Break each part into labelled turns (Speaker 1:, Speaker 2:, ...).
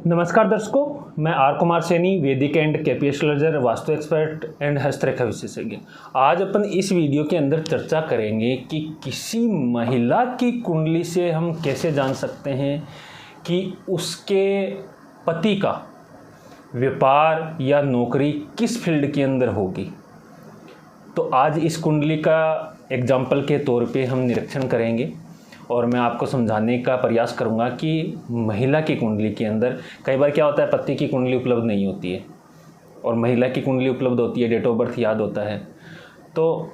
Speaker 1: नमस्कार दर्शकों, मैं आर कुमार सैनी, वैदिक and KP astrologer, vastu expert and हस्तरेखा विशेषज्ञ। आज अपन इस वीडियो के अंदर चर्चा करेंगे कि किसी महिला की कुंडली से हम कैसे जान सकते हैं कि उसके पति का व्यापार या नौकरी किस फील्ड के अंदर होगी। तो आज इस कुंडली का एग्जाम्पल के तौर पे हम निरीक्षण करेंगे और मैं आपको समझाने का प्रयास करूंगा कि महिला की कुंडली के अंदर कई बार क्या होता है, पति की कुंडली उपलब्ध नहीं होती है और महिला की कुंडली उपलब्ध होती है, डेट ऑफ बर्थ याद होता है। तो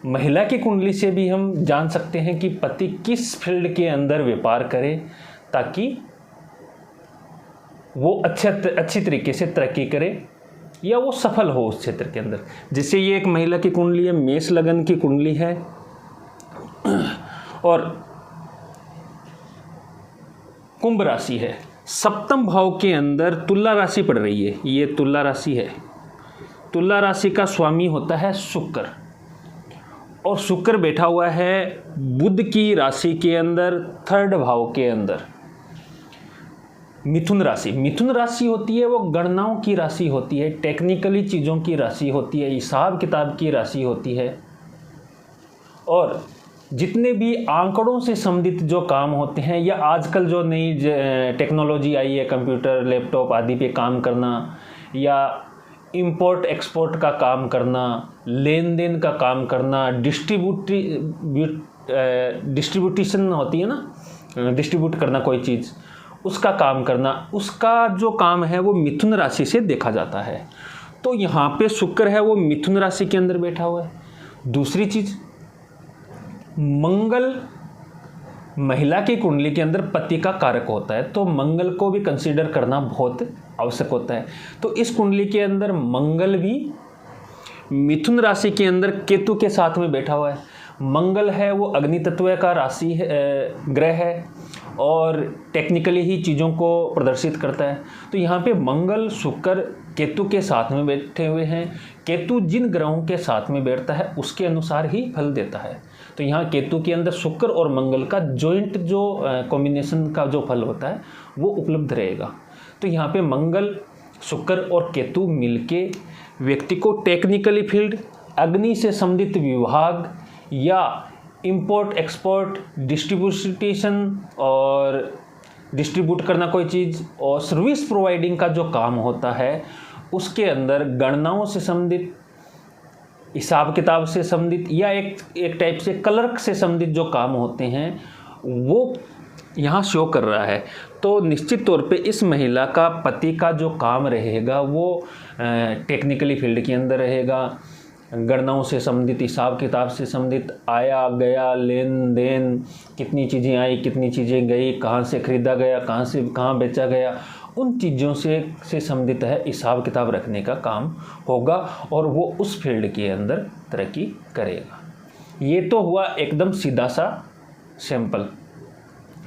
Speaker 1: महिला की कुंडली से भी हम जान सकते हैं कि पति किस फील्ड के अंदर व्यापार करे ताकि वो अच्छी तरीके से तरक्की करे या वो सफल हो उस क्षेत्र के अंदर। जिससे ये एक महिला की कुंडली है, मेष लगन की कुंडली है और कुंभ राशि है। सप्तम भाव के अंदर तुला राशि पड़ रही है। ये तुला राशि है। तुला राशि का स्वामी होता है शुक्र और शुक्र बैठा हुआ है बुध की राशि के अंदर, थर्ड भाव के अंदर। मिथुन राशि, मिथुन राशि होती है वो गणनाओं की राशि होती है, टेक्निकली चीज़ों की राशि होती है, हिसाब किताब की राशि होती है और जितने भी आंकड़ों से संबंधित जो काम होते हैं या आजकल जो नई टेक्नोलॉजी आई है, कंप्यूटर, लैपटॉप आदि पे काम करना या इंपोर्ट एक्सपोर्ट का काम करना, लेन देन का काम करना, डिस्ट्रीब्यूटेशन होती है ना, डिस्ट्रीब्यूट करना कोई चीज़, उसका काम करना, उसका जो काम है वो मिथुन राशि से देखा जाता है। तो यहाँ पे शुक्र है वो मिथुन राशि के अंदर बैठा हुआ है। दूसरी चीज़, मंगल महिला की कुंडली के अंदर पति का कारक होता है, तो मंगल को भी कंसीडर करना बहुत आवश्यक होता है। तो इस कुंडली के अंदर मंगल भी मिथुन राशि के अंदर केतु के साथ में बैठा हुआ है। मंगल है वो अग्नि तत्व का राशि है, ग्रह है और टेक्निकली ही चीज़ों को प्रदर्शित करता है। तो यहाँ पे मंगल शुक्र केतु के साथ में बैठे हुए हैं। केतु जिन ग्रहों के साथ में बैठता है उसके अनुसार ही फल देता है। तो यहाँ केतु के अंदर शुक्र और मंगल का जॉइंट जो कॉम्बिनेशन का जो फल होता है वो उपलब्ध रहेगा। तो यहाँ पे मंगल शुक्र और केतु मिलके व्यक्ति को टेक्निकली फील्ड, अग्नि से संबंधित विभाग या इंपोर्ट एक्सपोर्ट, डिस्ट्रीब्यूशन और डिस्ट्रीब्यूट करना कोई चीज़ और सर्विस प्रोवाइडिंग का जो काम होता है उसके अंदर गणनाओं से संबंधित, हिसाब किताब से संबंधित या एक टाइप से क्लर्क से संबंधित जो काम होते हैं वो यहाँ शो कर रहा है। तो निश्चित तौर पे इस महिला का पति का जो काम रहेगा वो टेक्निकली फील्ड के अंदर रहेगा, गणनाओं से संबंधित, हिसाब किताब से संबंधित, आया गया, लेन देन, कितनी चीज़ें आई, कितनी चीज़ें गई, कहाँ से खरीदा गया, कहाँ बेचा गया, उन चीज़ों से संबंधित है हिसाब किताब रखने का काम होगा और वो उस फील्ड के अंदर तरक्की करेगा। ये तो हुआ एकदम सीधा सा सैंपल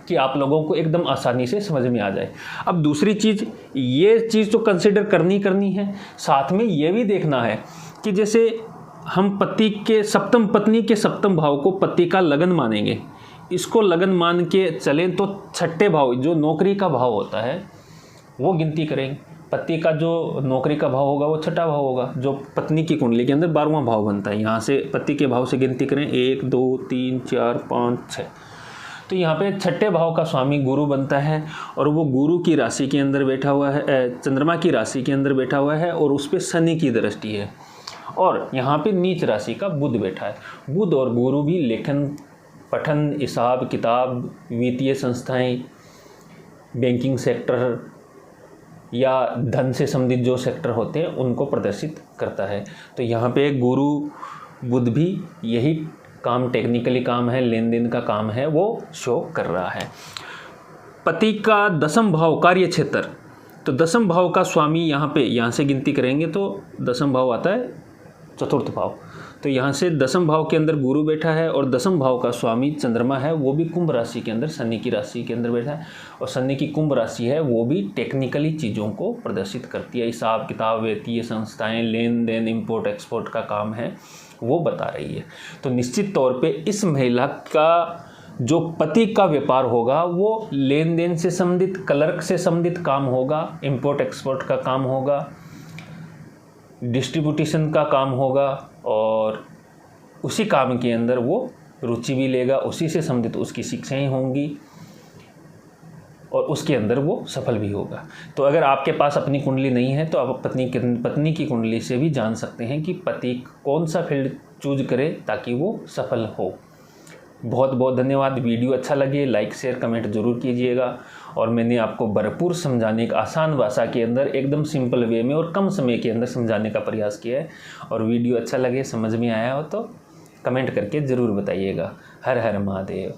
Speaker 1: कि आप लोगों को एकदम आसानी से समझ में आ जाए। अब दूसरी चीज़, ये चीज़ तो कंसिडर करनी है, साथ में ये भी देखना है कि जैसे हम पत्नी के सप्तम भाव को पति का लगन मानेंगे, इसको लगन मान के चलें तो छठे भाव जो नौकरी का भाव होता है वो गिनती करेंगे। पति का जो नौकरी का भाव होगा वो छठा भाव होगा, जो पत्नी की कुंडली के अंदर 12वां भाव बनता है। यहाँ से पति के भाव से गिनती करें 1 2 3 4 5 6, तो यहाँ पे छठे भाव का स्वामी गुरु बनता है और वो गुरु की राशि के अंदर बैठा हुआ है, चंद्रमा की राशि के अंदर बैठा हुआ है और उस पर शनि की दृष्टि है और यहाँ पे नीच राशि का बुध बैठा है। बुध और गुरु भी लेखन पठन, हिसाब किताब, वित्तीय संस्थाएं, बैंकिंग सेक्टर या धन से संबंधित जो सेक्टर होते हैं उनको प्रदर्शित करता है। तो यहाँ पे गुरु बुध भी यही काम, टेक्निकली काम है, लेन देन का काम है, वो शो कर रहा है। पति का दसम भाव कार्य क्षेत्र, तो दसम भाव का स्वामी यहाँ से गिनती करेंगे तो दसम भाव आता है चतुर्थ भाव। तो यहाँ से दसम भाव के अंदर गुरु बैठा है और दसम भाव का स्वामी चंद्रमा है, वो भी कुंभ राशि के अंदर, शनि की राशि के अंदर बैठा है और शनि की कुंभ राशि है वो भी टेक्निकली चीज़ों को प्रदर्शित करती है, हिसाब किताब, वित्तीय संस्थाएं, लेन देन, इंपोर्ट एक्सपोर्ट का काम है वो बता रही है। तो निश्चित तौर पे इस महिला का जो पति का व्यापार होगा वो लेन देन से संबंधित, क्लर्क से संबंधित काम होगा, इंपोर्ट एक्सपोर्ट का काम होगा, डिस्ट्रीब्यूटेशन का काम होगा, और उसी काम के अंदर वो रुचि भी लेगा, उसी से संबंधित उसकी शिक्षाएं होंगी और उसके अंदर वो सफल भी होगा। तो अगर आपके पास अपनी कुंडली नहीं है तो आप पत्नी की कुंडली से भी जान सकते हैं कि पति कौन सा फील्ड चूज करे ताकि वो सफल हो। बहुत बहुत धन्यवाद। वीडियो अच्छा लगे लाइक शेयर कमेंट जरूर कीजिएगा। और मैंने आपको भरपूर समझाने का आसान भाषा के अंदर एकदम सिंपल वे में और कम समय के अंदर समझाने का प्रयास किया है। और वीडियो अच्छा लगे, समझ में आया हो तो कमेंट करके ज़रूर बताइएगा। हर हर महादेव।